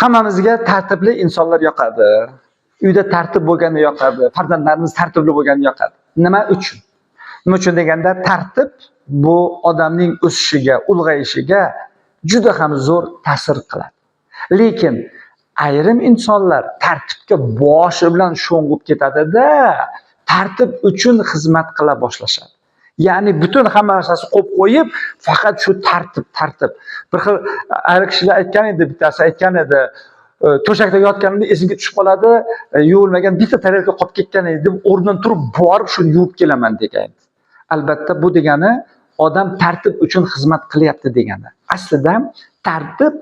Hammamizga tartibli insonlar yoqadi. Uyda tartib bo'lgani yoqadi, farzandlarimiz tartibli bo'lgani yoqadi. Nima uchun? Nima uchun deganda, tartib bu odamning o'sishiga, ulg'ayishiga juda ham zo'r ta'sir qiladi. Lekin ayrim insonlar tartibga boshi bilan sho'ng'ib ketadi-da, tartib uchun xizmat qila boshlashadi. Ya'ni butun hamma narsasi qo'yib qo'yib, faqat shu tartib. Bir xil ayrim kishilar aytgan edi, bittasi aytgan edi, to'shakda yotganimda esimga tushib qoladi, yuvilmagan bitta tarelka qolib ketgan edi deb o'rnidan turib borib shuni yuvib kelaman degan. Albatta bu degani odam tartib uchun xizmat qilyapti degani. Aslida tartib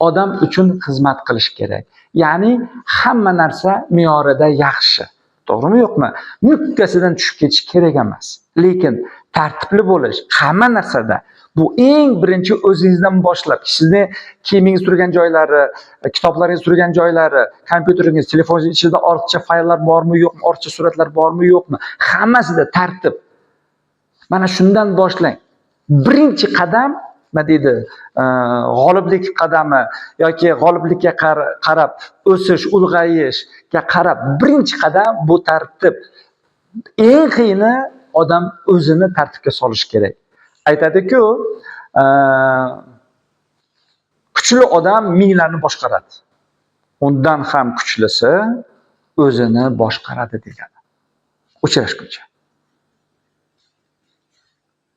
odam uchun xizmat qilish kerak. Ya'ni hamma narsa me'yorida yaxshi. To'g'rimi, yo'qmi? Nukkasidan tushib ketish kerak emas. Lekin tartibli bo'lish hamma narsada. Bu eng birinchi o'zingizdan boshlab, sizni kiyimingiz turgan joylari, kitoblaringiz turgan joylari, kompyuteringiz, telefoningiz ichida ortiqcha fayllar bormi, yo'qmi, ortiqcha suratlar bormi, yo'qmi? Hammasida tartib. Mana shundan boshlang. Birinchi qadam nima deydi? G'oliblik qadami yoki g'oliblikka qarab o'sish, ulg'ayishga qarab birinchi qadam bu tartib. Eng qiyini odam o'zini tartibga solish kerak. Aytadi-ku, kuchli odam minglarni boshqaradi. Undan ham kuchlisi o'zini boshqaradi degani. Uchrashguncha.